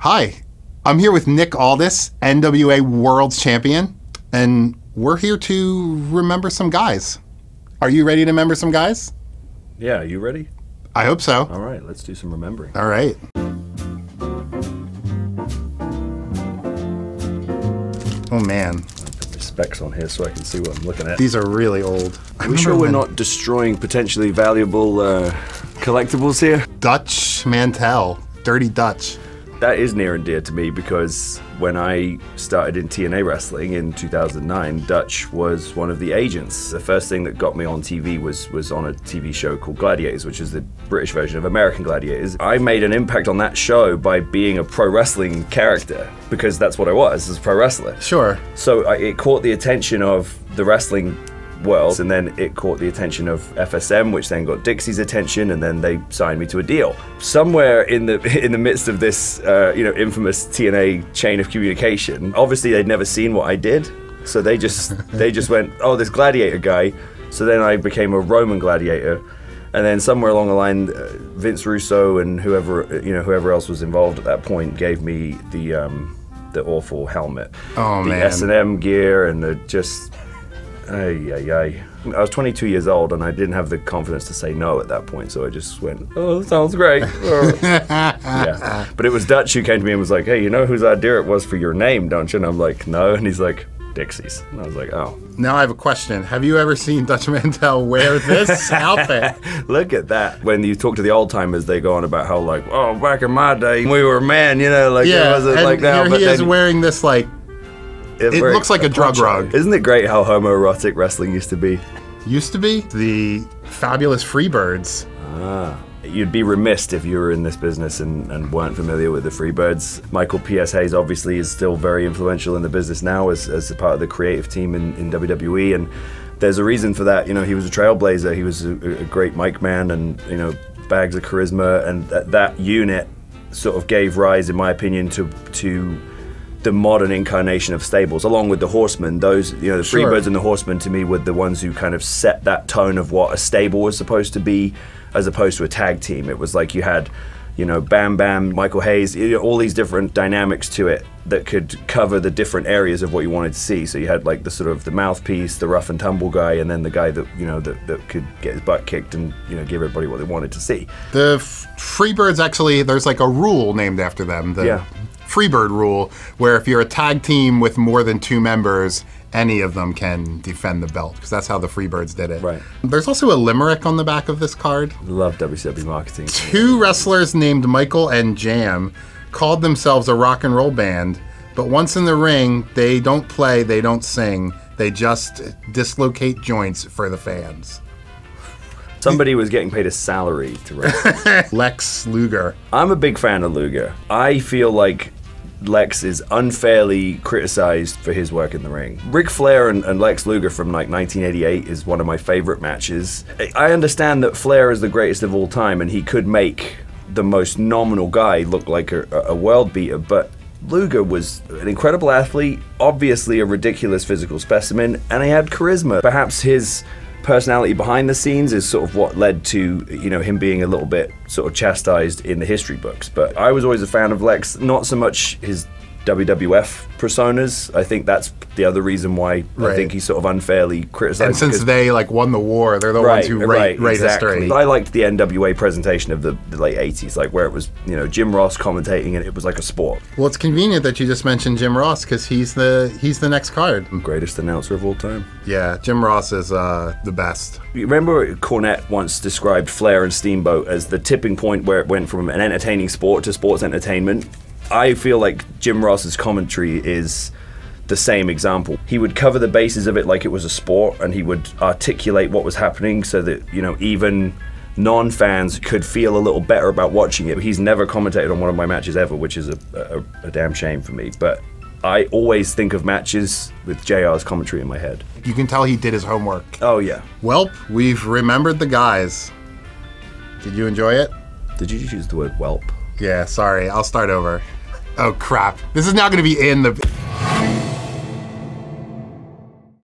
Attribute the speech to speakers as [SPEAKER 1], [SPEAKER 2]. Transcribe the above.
[SPEAKER 1] Hi, I'm here with Nick Aldis, NWA World's Champion, and we're here to remember some guys. Are you ready to remember some guys?
[SPEAKER 2] Yeah, you ready?
[SPEAKER 1] I hope so.
[SPEAKER 2] All right, let's do some remembering.
[SPEAKER 1] All right. Oh man.
[SPEAKER 2] I'll put my specs on here so I can see what I'm looking at.
[SPEAKER 1] These are really old.
[SPEAKER 2] Are we sure we're not destroying potentially valuable collectibles here?
[SPEAKER 1] Dutch Mantell, Dirty Dutch.
[SPEAKER 2] That is near and dear to me because when I started in TNA wrestling in 2009, Dutch was one of the agents. The first thing that got me on TV was on a TV show called Gladiators, which is the British version of American Gladiators. I made an impact on that show by being a pro wrestling character because that's what I was, as a pro wrestler.
[SPEAKER 1] Sure.
[SPEAKER 2] So it caught the attention of the wrestling world, and then it caught the attention of FSM, which then got Dixie's attention, and then they signed me to a deal. Somewhere in the midst of this, infamous TNA chain of communication, obviously they'd never seen what I did, so they just went, oh, this Gladiator guy. So then I became a Roman Gladiator, and then somewhere along the line, Vince Russo and whoever else was involved at that point gave me the awful helmet, the S&M gear, and the just. I was 22 years old and I didn't have the confidence to say no at that point, so I just went, oh, that sounds great. Yeah. But it was Dutch who came to me and was like, hey, you know whose idea it was for your name, don't you? And I'm like, no. And he's like, Dixie's. And I was like, oh.
[SPEAKER 1] Now I have a question. Have you ever seen Dutch Mantell wear this outfit?
[SPEAKER 2] Look at that. When you talk to the old timers, they go on about how like, oh, back in my day, we were men, like it wasn't like now.
[SPEAKER 1] Here he is wearing this like, it looks like a drug rug.
[SPEAKER 2] Isn't it great how homoerotic wrestling used to be?
[SPEAKER 1] Used to be? The fabulous Freebirds.
[SPEAKER 2] Ah. You'd be remiss if you were in this business and weren't familiar with the Freebirds. Michael P.S. Hayes obviously is still very influential in the business now as a part of the creative team in WWE, and there's a reason for that. He was a trailblazer, he was a great mic man, and bags of charisma, and that unit sort of gave rise, in my opinion, to the modern incarnation of stables, along with the Horsemen. Those, the Freebirds and the Horsemen, to me, were the ones who kind of set that tone of what a stable was supposed to be, as opposed to a tag team. It was like you had, Bam Bam, Michael Hayes, all these different dynamics to it that could cover the different areas of what you wanted to see. So you had like the sort of the mouthpiece, the rough and tumble guy, and then the guy that that could get his butt kicked and give everybody what they wanted to see.
[SPEAKER 1] The Freebirds, actually, there's like a rule named after them. The Freebird rule, where if you're a tag team with more than 2 members, any of them can defend the belt, because that's how the Freebirds did it.
[SPEAKER 2] Right.
[SPEAKER 1] There's also a limerick on the back of this card.
[SPEAKER 2] Love WCW marketing.
[SPEAKER 1] 2 wrestlers named Michael and Jam called themselves a rock and roll band, but once in the ring, they don't play, they don't sing, they just dislocate joints for the fans.
[SPEAKER 2] Somebody was getting paid a salary to write.
[SPEAKER 1] Lex Luger.
[SPEAKER 2] I'm a big fan of Luger. I feel like Lex is unfairly criticized for his work in the ring. Ric Flair and Lex Luger from like 1988 is one of my favorite matches. I understand that Flair is the greatest of all time and he could make the most nominal guy look like a world beater, but Luger was an incredible athlete, obviously a ridiculous physical specimen, and he had charisma. Perhaps his personality behind the scenes is sort of what led to him being a little bit sort of chastised in the history books. But I was always a fan of Lex, not so much his WWF personas. I think that's the other reason why I think he's sort of unfairly criticized.
[SPEAKER 1] And since they won the war, they're the ones who write history.
[SPEAKER 2] I liked the NWA presentation of the late 80s, like where it was Jim Ross commentating and it was like a sport.
[SPEAKER 1] Well, it's convenient that you just mentioned Jim Ross, because he's the next card.
[SPEAKER 2] Greatest announcer of all time.
[SPEAKER 1] Yeah, Jim Ross is the best.
[SPEAKER 2] You remember Cornette once described Flair and Steamboat as the tipping point where it went from an entertaining sport to sports entertainment? I feel like Jim Ross's commentary is the same example. He would cover the bases of it like it was a sport, and he would articulate what was happening so that, even non-fans could feel a little better about watching it. He's never commentated on one of my matches ever, which is a damn shame for me. But I always think of matches with JR's commentary in my head.
[SPEAKER 1] You can tell he did his homework.
[SPEAKER 2] Oh, yeah.
[SPEAKER 1] Welp, we've remembered the guys. Did you enjoy it?
[SPEAKER 2] Did you just use the word whelp?
[SPEAKER 1] Yeah, sorry. I'll start over. Oh, crap. This is now going to be in the